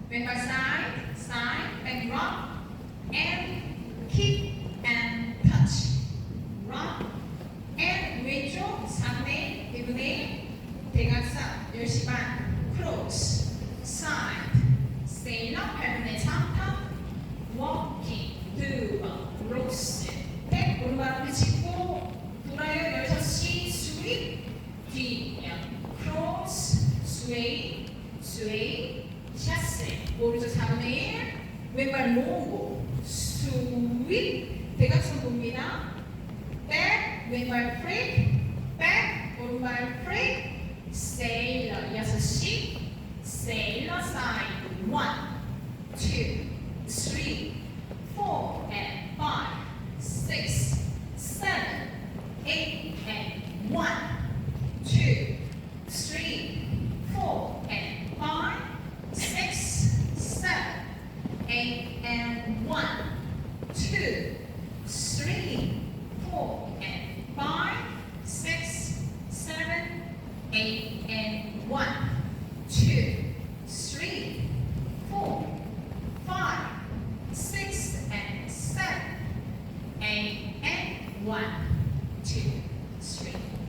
왼발 side, side, and rock, and kick and touch. rock, and 왼쪽 3분의 1분의 대각선 10시 반, cross, side, sailor 8분의 3 탑, walking 2번, cross, 백 오른발 앞에 짚고 돌아요 6시 sweep, 뒷면, cross, sway, sway, chasse, 오른쪽 4분의 1, 왼발 롱고, sweep, 대각선 봅니다. back, 왼발 freak, back, 오른발 freak, sailor 6시, sailor side 1, 2, 3, 4, and 5, 6, 7, 8, and 1, 2, 3, 4, and 5, 6, 7, 8, and 1, 2, 3, 4, and 5, 6, 7, 8, and 1.